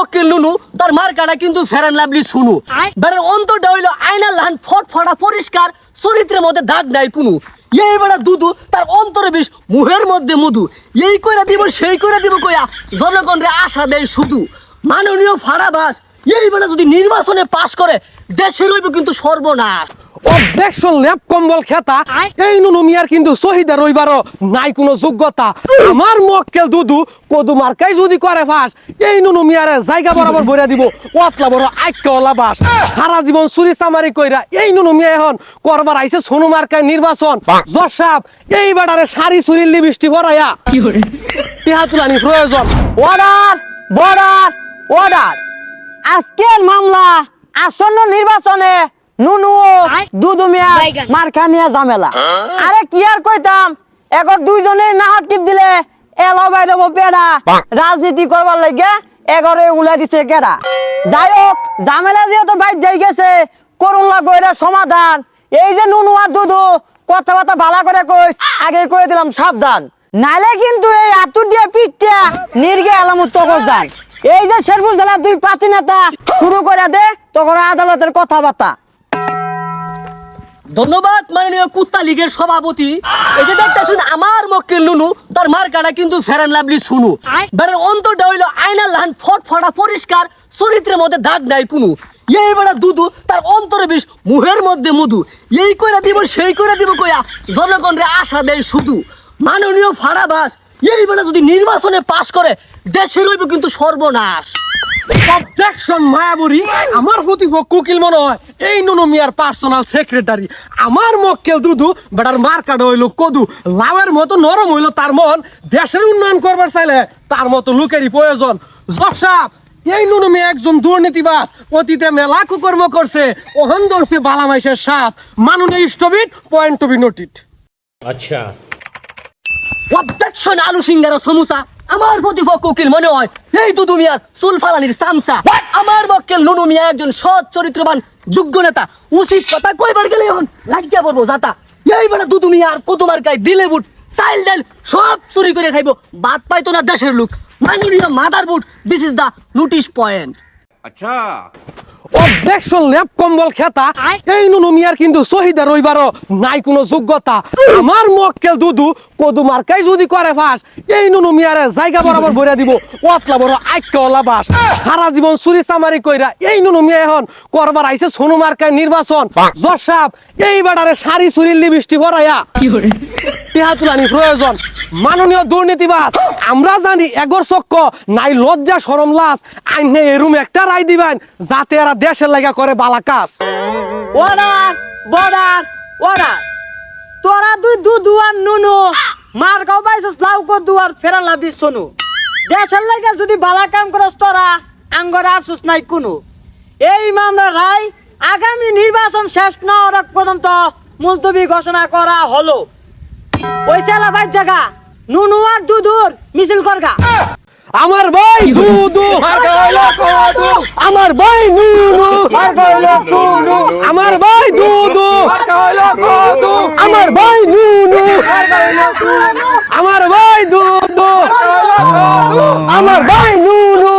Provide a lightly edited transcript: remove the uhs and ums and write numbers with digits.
মক্কেল নুনু তার মার্কাটা কিন্তু ফেরান লাভলি শুনু বেড়ার অন্তরটা হইলো আয়নার লাহান ফটফটা পরিষ্কার চরিত্রের মধ্যে দাগ নাই কোনো এই বেড়া দুধু তার অন্তরে বেশ মুহের মধ্যে মধু এই কইরা দিব সেই কইরা দিব কইয়া জনগণরে আশা দেয় শুধু মাননীয় ফাড়াবাস এই বেড়া যদি নির্বাচনে পাশ করে দেশের হইব কিন্তু সর্বনাশ অবজেকশন ল্যাব কম্বল খেতা এই নুনু মিয়ার কিন্তু শহীদা রইবারও নাই কোনো যোগ্যতা আমার মক্কেল দুদু কদু মার্কাই যদি করে ফাঁস এই নুনু মিয়ারে জায়গা বরাবর ভরে দিব অতলা বড় আইক্যওয়ালা বাস সারা জীবন চুরি চামারি কইরা এই নুনু মিয়া এখন করবার আইছে সোনু মার্কায় নির্বাচন জজ সাহেব এই বেটারে সারি চুরির লিপস্টিক ভরাইয়া টিহা তুলানি প্রয়োজন অর্ডার বর্ডার অর্ডার আজকের মামলা আসন্ন নির্বাচনে নুনু দুদু মিয়া মার্কা নিয়ে ঝামেলা আরে কি আর কইতাম এখন দুইজনের নাহার টিপ দিলে এলো বাইরে পেড়া রাজনীতি করবার লাগে এগারো উলাই দিছে কেডা যাই হোক ঝামেলা যেহেতু বাইর যাই গেছে করুন লাগো এটা সমাধান এই যে নুনু আর দুদু কথাবার্তা ভালো করে কইস আগে কয়ে দিলাম সাবধান নাইলে কিন্তু এই আতুর দিয়ে পিঠটা নির্গে আলামত তকর যান এই যে শেরপুর জেলার দুই পাতি নেতা শুরু করে দে তখন আদালতের কথাবার্তা ধন্যবাদ মাননীয় কুত্তা লীগের সভাপতি এই যে দেখতেছেন আমার মক্কেল নুনু তার মার্কাটা কিন্তু ফেরান লাভলি শুনু বেড়ার অন্তরটা হইলো আয়নার লাহান ফটফটা পরিষ্কার চরিত্রের মধ্যে দাগ নাই কোনো এই বেড়া দুধু তার অন্তরে বেশ মুহের মধ্যে মধু এই কইরা দিব সেই কইরা দিব কইয়া জনগণরে আশা দেয় শুধু মাননীয় ফাড়াবাস এই বেড়া যদি নির্বাচনে পাশ করে দেশের হইব কিন্তু সর্বনাশ অবজেকশন মায়াবুরি আমার প্রতিপক্ষ উকিল মনে হয় এই নুনু মিয়ার পার্সোনাল সেক্রেটারি আমার মক্কেল দুদু বেটার মার্কাট হইলো কদু লাউয়ের মতো নরম হইলো তার মন দেশের উন্নয়ন করবার চাইলে তার মতো লোকেরই প্রয়োজন জজ সাহেব এই নুনু মিয়া একজন দুর্নীতিবাজ অতীতে মেলা কুকর্ম করছে ওহন ধরছে বালামাইশের শ্বাস মাননীয় স্টবিট পয়েন্ট টু বি নোটেড अच्छा অবজেকশন আলু সিঙ্গারা সমুসা আমার প্রতিপক্ষ উকিল মনে হয় এই দুদু মিয়ার চুল ফালানির সামসা আমার মক্কেল নুনু মিয়া একজন সৎ চরিত্রবান যোগ্য নেতা উচিত কথা কইবার গেলে এখন লাগিয়া পড়বো যাতা এই বেটা দুদু মিয়া আর কত মার্কায় দিলে বুট চাইল ডাইল সব চুরি করে খাইবো বাদ পাইতো না দেশের লোক মাননীয় মাদার বুট this is the notice point अच्छा অবজেকশন ল্যাব কম্বল খেতা এই নুনু মিয়ার কিন্তু শহীদা রইবারও নাই কোনো যোগ্যতা আমার মক্কেল দুদু কদু মার্কাই যদি করে ফাঁস এই নুনু মিয়ারে জায়গা বরাবর ভরে দিব অতলা বড় আইক্যওয়ালা বাস সারা জীবন চুরি চামারি কইরা এই নুনু মিয়া এখন করবার আইছে সোনু মার্কায় নির্বাচন জজ সাহেব এই বেটারে সারি চুরির লিপস্টিক ভরাইয়া টিহা তুলানি প্রয়োজন মাননীয় দুর্নীতিবাজ আমরা জানি এগর চক্ক নাই লজ্জা শরম লাজ আইনে এরুম একটা রায় দিবেন যাতে এরা দেশের লাগা করে বালা কাজ অর্ডার বর্ডার অর্ডার তোরা দুই দুদু আর নুনু মার গাও পাইছস লাউ কো দুয়ার ফেরা লাভি সোনু দেশের লাগে যদি বালা কাম করস তোরা আঙ্গর আফসোস নাই কোনো এই মামলার রায় আগামী নির্বাচন শেষ না হওয়ার আগ পর্যন্ত মুলতবি ঘোষণা করা হলো ওই সেলা ভাই জায়গা নুনু আর দুদুর মিছিল করগা আমার ভাই দুদু আমার ভাই নুনু আমার ভাই দুদু আমার ভাই নুনু আমার ভাই দুদু আমার ভাই নুনু